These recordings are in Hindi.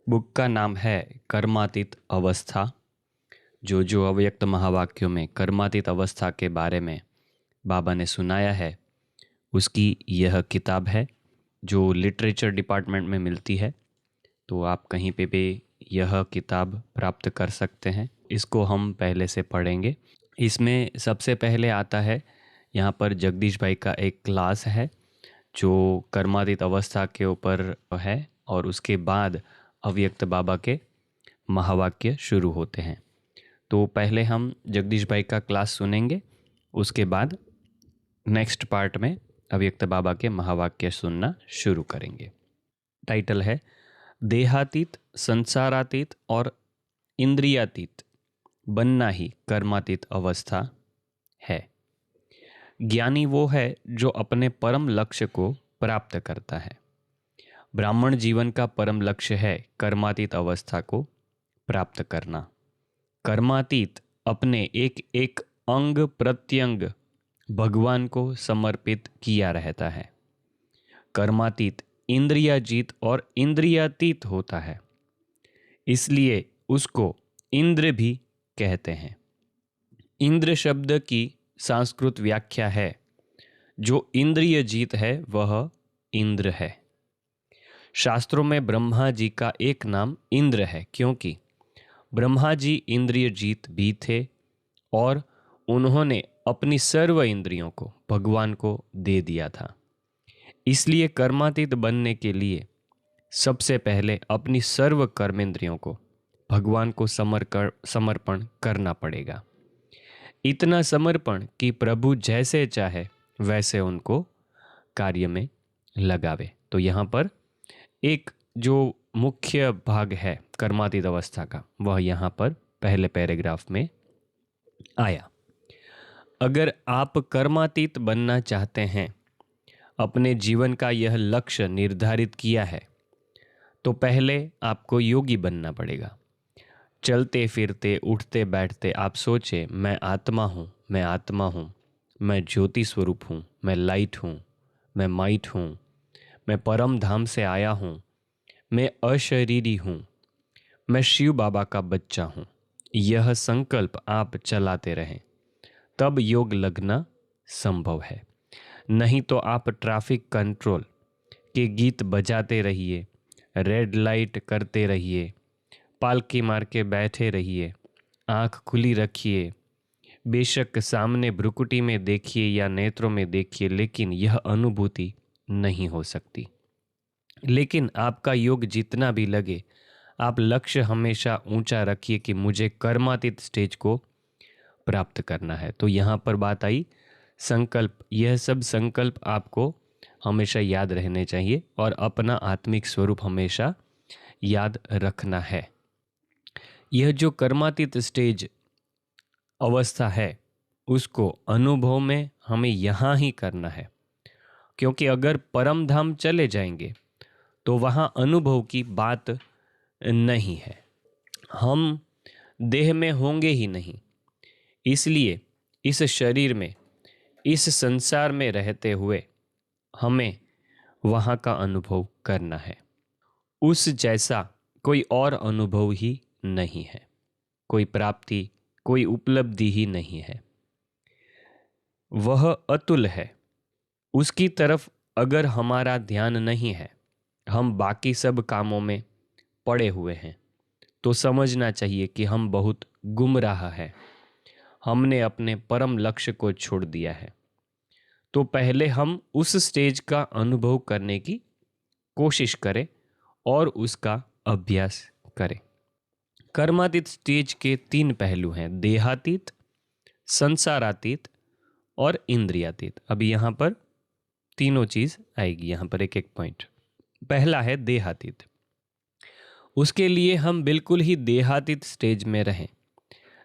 बुक का नाम है कर्मातीत अवस्था। जो अव्यक्त महावाक्यों में कर्मातीत अवस्था के बारे में बाबा ने सुनाया है, उसकी यह किताब है जो लिटरेचर डिपार्टमेंट में मिलती है। तो आप कहीं पे भी यह किताब प्राप्त कर सकते हैं। इसको हम पहले से पढ़ेंगे। इसमें सबसे पहले आता है, यहाँ पर जगदीश भाई का एक क्लास है जो कर्मातीत अवस्था के ऊपर है, और उसके बाद अव्यक्त बाबा के महावाक्य शुरू होते हैं। तो पहले हम जगदीश भाई का क्लास सुनेंगे, उसके बाद नेक्स्ट पार्ट में अव्यक्त बाबा के महावाक्य सुनना शुरू करेंगे। टाइटल है देहातीत, संसारातीत और इंद्रियातीत बनना ही कर्मातीत अवस्था है। ज्ञानी वो है जो अपने परम लक्ष्य को प्राप्त करता है। ब्राह्मण जीवन का परम लक्ष्य है कर्मातीत अवस्था को प्राप्त करना। कर्मातीत अपने एक एक अंग प्रत्यंग भगवान को समर्पित किया रहता है। कर्मातीत इंद्रियाजीत और इंद्रियातीत होता है, इसलिए उसको इंद्र भी कहते हैं। इंद्र शब्द की संस्कृत व्याख्या है, जो इंद्रिय जीत है वह इंद्र है। शास्त्रों में ब्रह्मा जी का एक नाम इंद्र है, क्योंकि ब्रह्मा जी इंद्रिय जीत भी थे और उन्होंने अपनी सर्व इंद्रियों को भगवान को दे दिया था। इसलिए कर्मातीत बनने के लिए सबसे पहले अपनी सर्व कर्मेंद्रियों को भगवान को समर्पण करना पड़ेगा। इतना समर्पण कि प्रभु जैसे चाहे वैसे उनको कार्य में लगावे। तो यहाँ पर एक जो मुख्य भाग है कर्मातीत अवस्था का, वह यहाँ पर पहले पैराग्राफ में आया। अगर आप कर्मातीत बनना चाहते हैं, अपने जीवन का यह लक्ष्य निर्धारित किया है, तो पहले आपको योगी बनना पड़ेगा। चलते फिरते उठते बैठते आप सोचे मैं आत्मा हूँ, मैं आत्मा हूँ, मैं ज्योति स्वरूप हूँ, मैं लाइट हूँ, मैं माइट हूँ, मैं परम धाम से आया हूँ, मैं अशरीरी हूँ, मैं शिव बाबा का बच्चा हूँ। यह संकल्प आप चलाते रहें, तब योग लगना संभव है। नहीं तो आप ट्रैफिक कंट्रोल के गीत बजाते रहिए, रेड लाइट करते रहिए, पालकी मार के बैठे रहिए, आँख खुली रखिए, बेशक सामने भ्रुकुटी में देखिए या नेत्रों में देखिए, लेकिन यह अनुभूति नहीं हो सकती। लेकिन आपका योग जितना भी लगे, आप लक्ष्य हमेशा ऊंचा रखिए कि मुझे कर्मातीत स्टेज को प्राप्त करना है। तो यहाँ पर बात आई संकल्प। यह सब संकल्प आपको हमेशा याद रहने चाहिए और अपना आत्मिक स्वरूप हमेशा याद रखना है। यह जो कर्मातीत स्टेज अवस्था है, उसको अनुभव में हमें यहाँ ही करना है, क्योंकि अगर परम धाम चले जाएंगे तो वहाँ अनुभव की बात नहीं है, हम देह में होंगे ही नहीं। इसलिए इस शरीर में, इस संसार में रहते हुए हमें वहाँ का अनुभव करना है। उस जैसा कोई और अनुभव ही नहीं है, कोई प्राप्ति, कोई उपलब्धि ही नहीं है। वह अतुल है। उसकी तरफ अगर हमारा ध्यान नहीं है, हम बाकी सब कामों में पड़े हुए हैं, तो समझना चाहिए कि हम बहुत गुमराह हैं। हमने अपने परम लक्ष्य को छोड़ दिया है। तो पहले हम उस स्टेज का अनुभव करने की कोशिश करें और उसका अभ्यास करें। कर्मातीत स्टेज के 3 पहलू हैं, देहातीत, संसारातीत और इंद्रियातीत। अभी यहाँ पर तीनों चीज आएगी, यहाँ पर एक एक पॉइंट। पहला है देहातीत। उसके लिए हम बिल्कुल ही देहातीत स्टेज में रहें।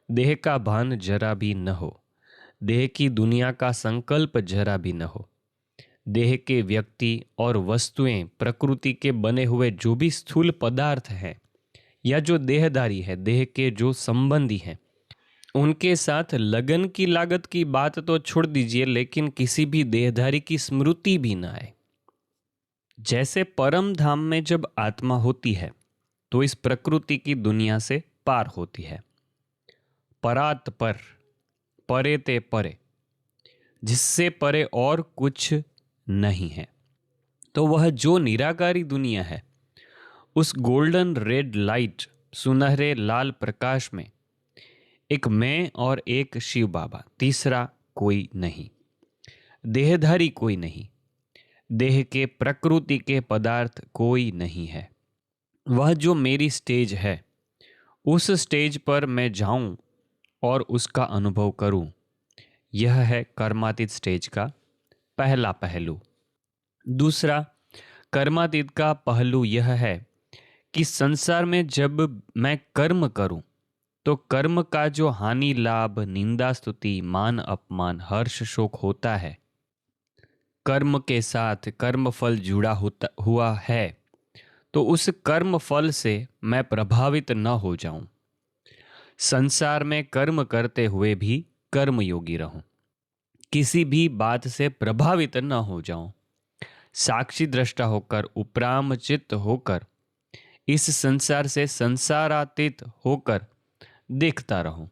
देह का भान जरा भी न हो, देह की दुनिया का संकल्प जरा भी न हो। देह के व्यक्ति और वस्तुएं, प्रकृति के बने हुए जो भी स्थूल पदार्थ हैं या जो देहधारी है, देह के जो संबंधी हैं, उनके साथ लगन की लागत की बात तो छोड़ दीजिए, लेकिन किसी भी देहधारी की स्मृति भी ना आए। जैसे परम धाम में जब आत्मा होती है तो इस प्रकृति की दुनिया से पार होती है। परात पर, परे ते परे, जिससे परे और कुछ नहीं है। तो वह जो निराकारी दुनिया है, उस गोल्डन रेड लाइट, सुनहरे लाल प्रकाश में एक मैं और एक शिव बाबा, तीसरा कोई नहीं, देहधारी कोई नहीं, देह के प्रकृति के पदार्थ कोई नहीं है। वह जो मेरी स्टेज है, उस स्टेज पर मैं जाऊं और उसका अनुभव करूं, यह है कर्मातीत स्टेज का पहला पहलू। दूसरा कर्मातीत का पहलू यह है कि संसार में जब मैं कर्म करूं तो कर्म का जो हानि लाभ निंदा स्तुति मान अपमान हर्ष शोक होता है, कर्म के साथ कर्म फल जुड़ा हुआ है, तो उस कर्म फल से मैं प्रभावित न हो जाऊं। संसार में कर्म करते हुए भी कर्मयोगी रहूं, किसी भी बात से प्रभावित न हो जाऊं, साक्षी दृष्टा होकर उपराम चित्त होकर इस संसार से संसारातीत होकर देखता रहूं।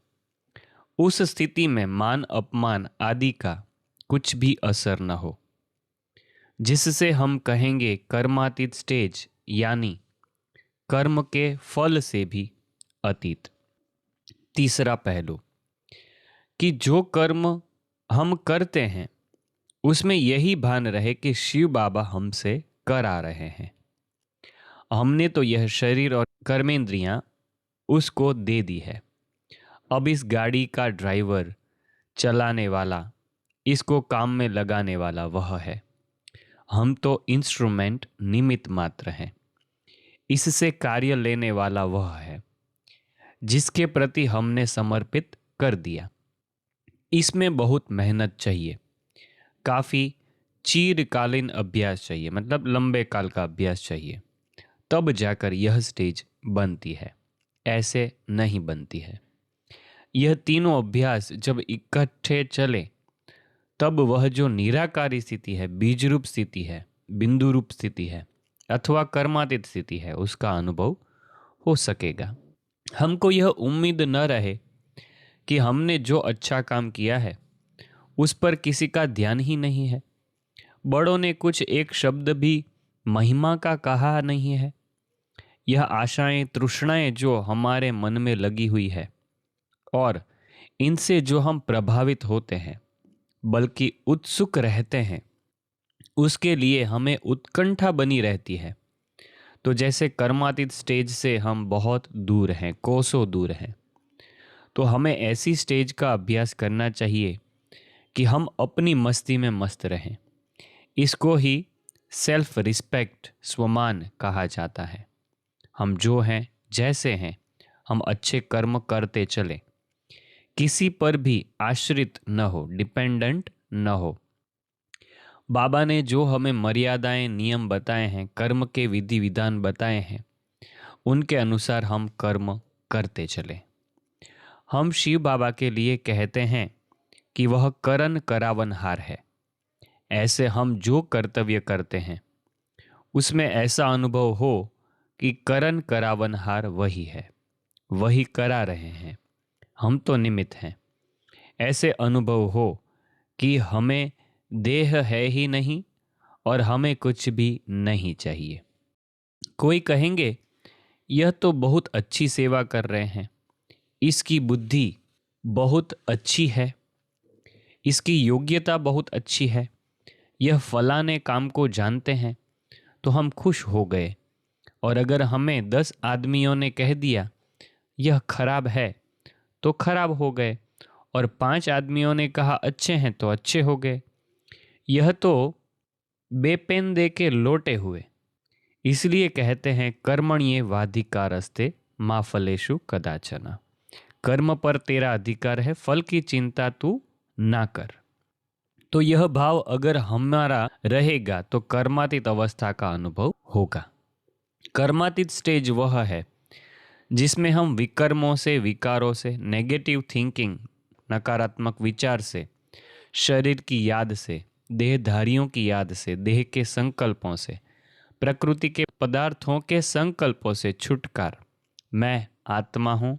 उस स्थिति में मान अपमान आदि का कुछ भी असर न हो, जिससे हम कहेंगे कर्मातीत स्टेज, यानी कर्म के फल से भी अतीत। तीसरा पहलू कि जो कर्म हम करते हैं उसमें यही भान रहे कि शिव बाबा हमसे करा रहे हैं। हमने तो यह शरीर और कर्मेंद्रियां उसको दे दी है। अब इस गाड़ी का ड्राइवर, चलाने वाला, इसको काम में लगाने वाला वह है। हम तो इंस्ट्रूमेंट, निमित्त मात्र हैं। इससे कार्य लेने वाला वह है जिसके प्रति हमने समर्पित कर दिया। इसमें बहुत मेहनत चाहिए, काफ़ी चीरकालीन अभ्यास चाहिए, मतलब लंबे काल का अभ्यास चाहिए, तब जाकर यह स्टेज बनती है, ऐसे नहीं बनती है। यह तीनों अभ्यास जब इकट्ठे चले तब वह जो निराकारी स्थिति है, बीज रूप स्थिति है, बिंदु रूप स्थिति है अथवा कर्मातीत स्थिति है, उसका अनुभव हो सकेगा। हमको यह उम्मीद न रहे कि हमने जो अच्छा काम किया है उस पर किसी का ध्यान ही नहीं है, बड़ों ने कुछ एक शब्द भी महिमा का कहा नहीं है। यह आशाएं तृष्णाएं जो हमारे मन में लगी हुई है और इनसे जो हम प्रभावित होते हैं, बल्कि उत्सुक रहते हैं, उसके लिए हमें उत्कंठा बनी रहती है। तो जैसे कर्मातीत स्टेज से हम बहुत दूर हैं, कोसों दूर हैं, तो हमें ऐसी स्टेज का अभ्यास करना चाहिए कि हम अपनी मस्ती में मस्त रहें। इसको ही सेल्फ रिस्पेक्ट, स्वमान कहा जाता है। हम जो हैं, जैसे हैं, हम अच्छे कर्म करते चले, किसी पर भी आश्रित न हो, डिपेंडेंट न हो। बाबा ने जो हमें मर्यादाएं, नियम बताए हैं, कर्म के विधि विधान बताए हैं, उनके अनुसार हम कर्म करते चले। हम शिव बाबा के लिए कहते हैं कि वह करन करावनहार है। ऐसे हम जो कर्तव्य करते हैं उसमें ऐसा अनुभव हो कि करन करावनहार वही है, वही करा रहे हैं, हम तो निमित्त हैं। ऐसे अनुभव हो कि हमें देह है ही नहीं और हमें कुछ भी नहीं चाहिए। कोई कहेंगे यह तो बहुत अच्छी सेवा कर रहे हैं, इसकी बुद्धि बहुत अच्छी है, इसकी योग्यता बहुत अच्छी है, यह फलाने काम को जानते हैं, तो हम खुश हो गए। और अगर हमें 10 आदमियों ने कह दिया यह खराब है तो खराब हो गए, और 5 आदमियों ने कहा अच्छे हैं तो अच्छे हो गए। यह तो बेपेन दे के लौटे हुए। इसलिए कहते हैं कर्मण्ये वाधिकारस्ते मा फलेषु कदाचन। कर्म पर तेरा अधिकार है, फल की चिंता तू ना कर। तो यह भाव अगर हमारा रहेगा तो कर्मातीत अवस्था का अनुभव होगा। कर्मातीत स्टेज वह है जिसमें हम विकर्मों से, विकारों से, नेगेटिव थिंकिंग, नकारात्मक विचार से, शरीर की याद से, देहधारियों की याद से, देह के संकल्पों से, प्रकृति के पदार्थों के संकल्पों से छुटकार मैं आत्मा हूँ,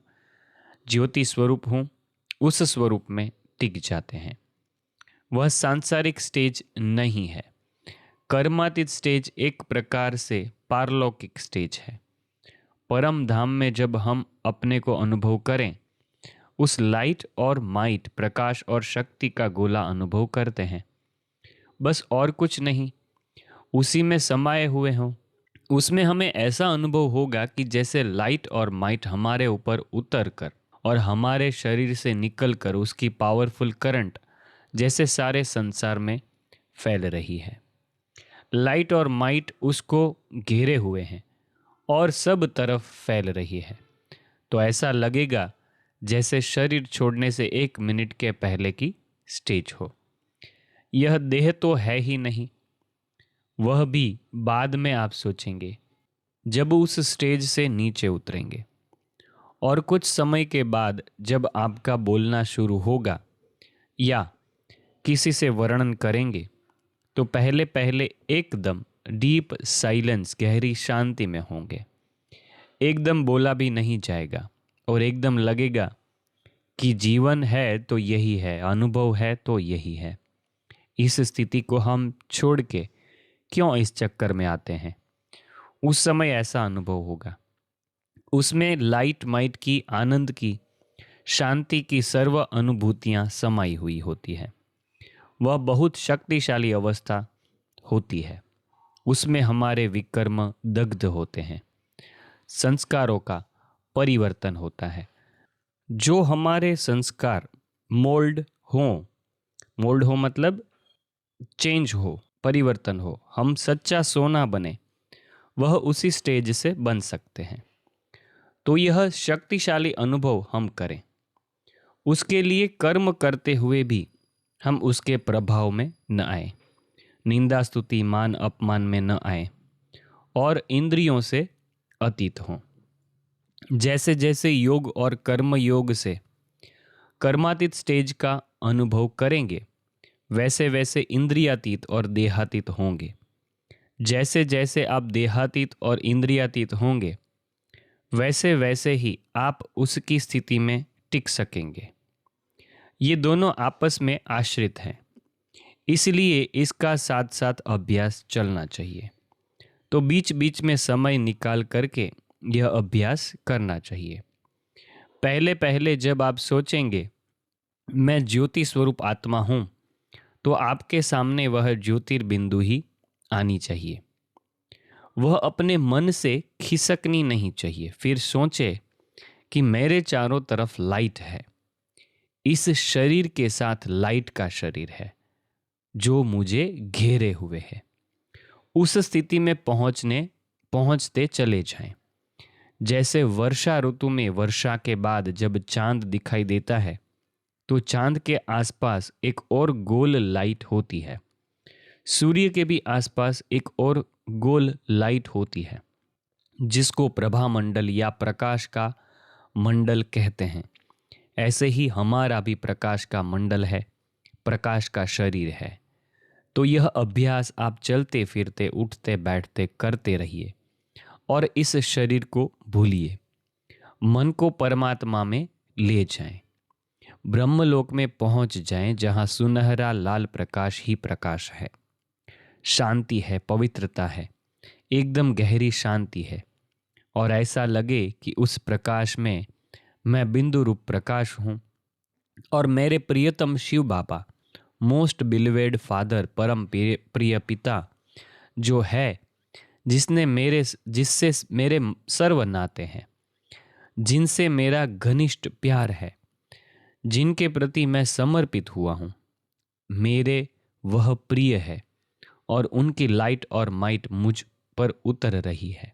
ज्योति स्वरूप हूँ, उस स्वरूप में टिक जाते हैं। वह सांसारिक स्टेज नहीं है। कर्मातीत स्टेज एक प्रकार से पारलौकिक स्टेज है। परम धाम में जब हम अपने को अनुभव करें, उस लाइट और माइट, प्रकाश और शक्ति का गोला अनुभव करते हैं, बस और कुछ नहीं। उसी में समाये हुए हों। उसमें हमें ऐसा अनुभव होगा कि जैसे लाइट और माइट हमारे ऊपर उतर कर और हमारे शरीर से निकल कर उसकी पावरफुल करंट जैसे सारे संसार में फैल रही है। लाइट और माइट उसको घेरे हुए हैं और सब तरफ फैल रही है। तो ऐसा लगेगा जैसे शरीर छोड़ने से 1 मिनट के पहले की स्टेज हो। यह देह तो है ही नहीं। वह भी बाद में आप सोचेंगे जब उस स्टेज से नीचे उतरेंगे। और कुछ समय के बाद जब आपका बोलना शुरू होगा या किसी से वर्णन करेंगे, तो पहले पहले एकदम डीप साइलेंस, गहरी शांति में होंगे। एकदम बोला भी नहीं जाएगा और एकदम लगेगा कि जीवन है तो यही है, अनुभव है तो यही है। इस स्थिति को हम छोड़ के क्यों इस चक्कर में आते हैं? उस समय ऐसा अनुभव होगा। उसमें लाइट माइट की, आनंद की, शांति की सर्व अनुभूतियां समाई हुई होती है। वह बहुत शक्तिशाली अवस्था होती है। उसमें हमारे विकर्म दग्ध होते हैं, संस्कारों का परिवर्तन होता है। जो हमारे संस्कार मोल्ड हो मतलब चेंज हो, परिवर्तन हो, हम सच्चा सोना बने, वह उसी स्टेज से बन सकते हैं। तो यह शक्तिशाली अनुभव हम करें। उसके लिए कर्म करते हुए भी हम उसके प्रभाव में न आए, निंदा स्तुति मान अपमान में न आए और इंद्रियों से अतीत हों। जैसे जैसे योग और कर्म योग से कर्मातीत स्टेज का अनुभव करेंगे, वैसे वैसे इंद्रियातीत और देहातीत होंगे। जैसे जैसे आप देहातीत और इंद्रियातीत होंगे, वैसे वैसे ही आप उसकी स्थिति में टिक सकेंगे। ये दोनों आपस में आश्रित हैं, इसलिए इसका साथ साथ अभ्यास चलना चाहिए। तो बीच बीच में समय निकाल करके यह अभ्यास करना चाहिए। पहले पहले जब आप सोचेंगे मैं ज्योति स्वरूप आत्मा हूँ, तो आपके सामने वह ज्योतिर्बिंदु ही आनी चाहिए। वह अपने मन से खिसकनी नहीं चाहिए। फिर सोचे कि मेरे चारों तरफ लाइट है, इस शरीर के साथ लाइट का शरीर है जो मुझे घेरे हुए है। उस स्थिति में पहुंचते चले जाएं। जैसे वर्षा ऋतु में वर्षा के बाद जब चांद दिखाई देता है, तो चांद के आसपास एक और गोल लाइट होती है। सूर्य के भी आसपास एक और गोल लाइट होती है, जिसको प्रभा मंडल या प्रकाश का मंडल कहते हैं। ऐसे ही हमारा भी प्रकाश का मंडल है, प्रकाश का शरीर है। तो यह अभ्यास आप चलते फिरते, उठते बैठते करते रहिए और इस शरीर को भूलिए। मन को परमात्मा में ले जाएं, ब्रह्मलोक में पहुंच जाएं, जहां सुनहरा लाल प्रकाश ही प्रकाश है, शांति है, पवित्रता है, एकदम गहरी शांति है। और ऐसा लगे कि उस प्रकाश में मैं बिंदु रूप प्रकाश हूं और मेरे प्रियतम शिव बाबा, मोस्ट बिलीवेड फादर, परम प्रिय पिता जो है, जिससे मेरे सर्व नाते हैं, जिनसे मेरा घनिष्ठ प्यार है, जिनके प्रति मैं समर्पित हुआ हूं, मेरे वह प्रिय है और उनकी लाइट और माइट मुझ पर उतर रही है।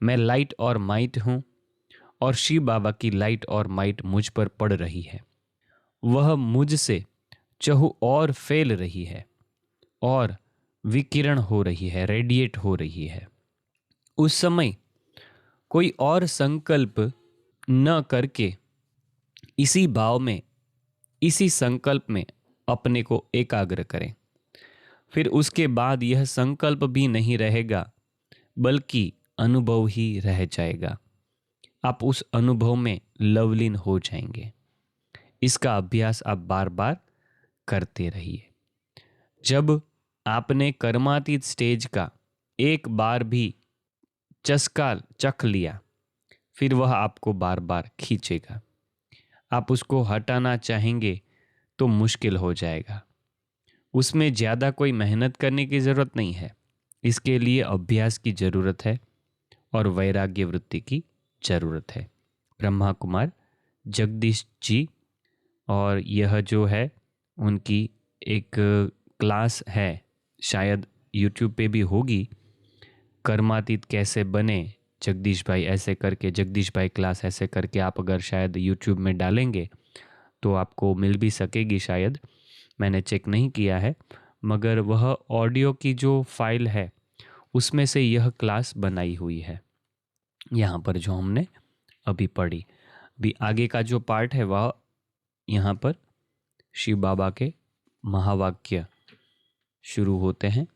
मैं लाइट और माइट हूं और शिव बाबा की लाइट और माइट मुझ पर पड़ रही है। वह मुझसे चहु और फैल रही है और विकिरण हो रही है, रेडिएट हो रही है। उस समय कोई और संकल्प न करके इसी भाव में, इसी संकल्प में अपने को एकाग्र करें। फिर उसके बाद यह संकल्प भी नहीं रहेगा, बल्कि अनुभव ही रह जाएगा। आप उस अनुभव में लवलीन हो जाएंगे। इसका अभ्यास आप बार बार करते रहिए। जब आपने कर्मातीत स्टेज का एक बार भी चस्का चख लिया, फिर वह आपको बार बार खींचेगा। आप उसको हटाना चाहेंगे तो मुश्किल हो जाएगा। उसमें ज़्यादा कोई मेहनत करने की ज़रूरत नहीं है। इसके लिए अभ्यास की ज़रूरत है और वैराग्य वृत्ति की ज़रूरत है। ब्रह्मा कुमार जगदीश जी, और यह जो है उनकी एक क्लास है, शायद यूट्यूब पे भी होगी, कर्मातीत कैसे बने जगदीश भाई ऐसे करके, जगदीश भाई क्लास ऐसे करके आप अगर शायद यूट्यूब में डालेंगे तो आपको मिल भी सकेगी शायद। मैंने चेक नहीं किया है, मगर वह ऑडियो की जो फाइल है उसमें से यह क्लास बनाई हुई है, यहाँ पर जो हमने अभी पढ़ी। अभी आगे का जो पार्ट है वह यहाँ पर शिव बाबा के महावाक्य शुरू होते हैं,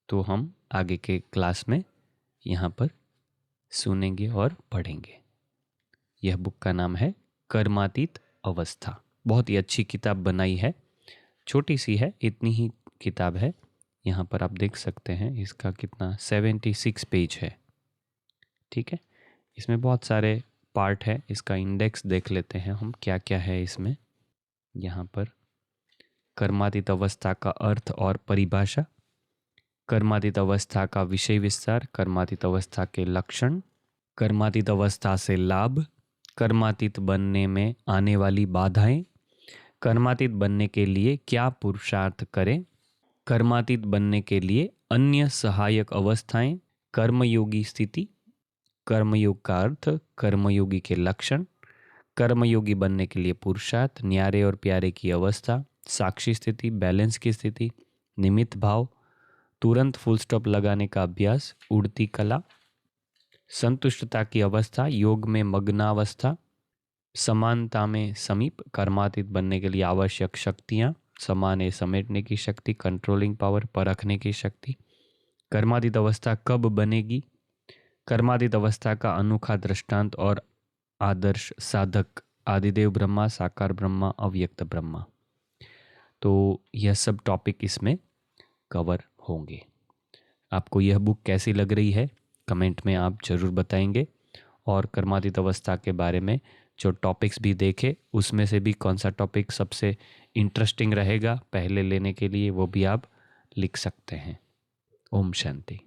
तो हम आगे के क्लास में यहाँ पर सुनेंगे और पढ़ेंगे। यह बुक का नाम है कर्मातीत अवस्था। बहुत ही अच्छी किताब बनाई है, छोटी सी है, इतनी ही किताब है। यहाँ पर आप देख सकते हैं इसका कितना 76 पेज है। ठीक है, इसमें बहुत सारे पार्ट है। इसका इंडेक्स देख लेते हैं हम, क्या क्या है इसमें। यहाँ पर कर्मातीत अवस्था का अर्थ और परिभाषा, कर्मातीत अवस्था का विषय विस्तार, कर्मातीत अवस्था के लक्षण, कर्मातीत अवस्था से लाभ, कर्मातीत बनने में आने वाली बाधाएं, कर्मातीत बनने के लिए क्या पुरुषार्थ करें, कर्मातीत बनने के लिए अन्य सहायक अवस्थाएं, कर्मयोगी स्थिति, कर्मयोग का अर्थ, कर्मयोगी के लक्षण, कर्मयोगी बनने के लिए पुरुषार्थ, न्यारे और प्यारे की अवस्था, साक्षी स्थिति, बैलेंस की स्थिति, निमित्त भाव, तुरंत फुल स्टॉप लगाने का अभ्यास, उड़ती कला, संतुष्टता की अवस्था, योग में मग्नावस्था, समानता में समीप, कर्मातीत बनने के लिए आवश्यक शक्तियाँ, समाने समेटने की शक्ति, कंट्रोलिंग पावर, परखने की शक्ति, कर्मातीत अवस्था कब बनेगी, कर्मातीत अवस्था का अनोखा दृष्टांत और आदर्श साधक, आदिदेव ब्रह्मा, साकार ब्रह्मा, अव्यक्त ब्रह्मा। तो यह सब टॉपिक इसमें कवर होंगे। आपको यह बुक कैसी लग रही है कमेंट में आप ज़रूर बताएंगे। और कर्मातीत अवस्था के बारे में जो टॉपिक्स भी देखे उसमें से भी कौन सा टॉपिक सबसे इंटरेस्टिंग रहेगा पहले लेने के लिए, वो भी आप लिख सकते हैं। ओम शांति।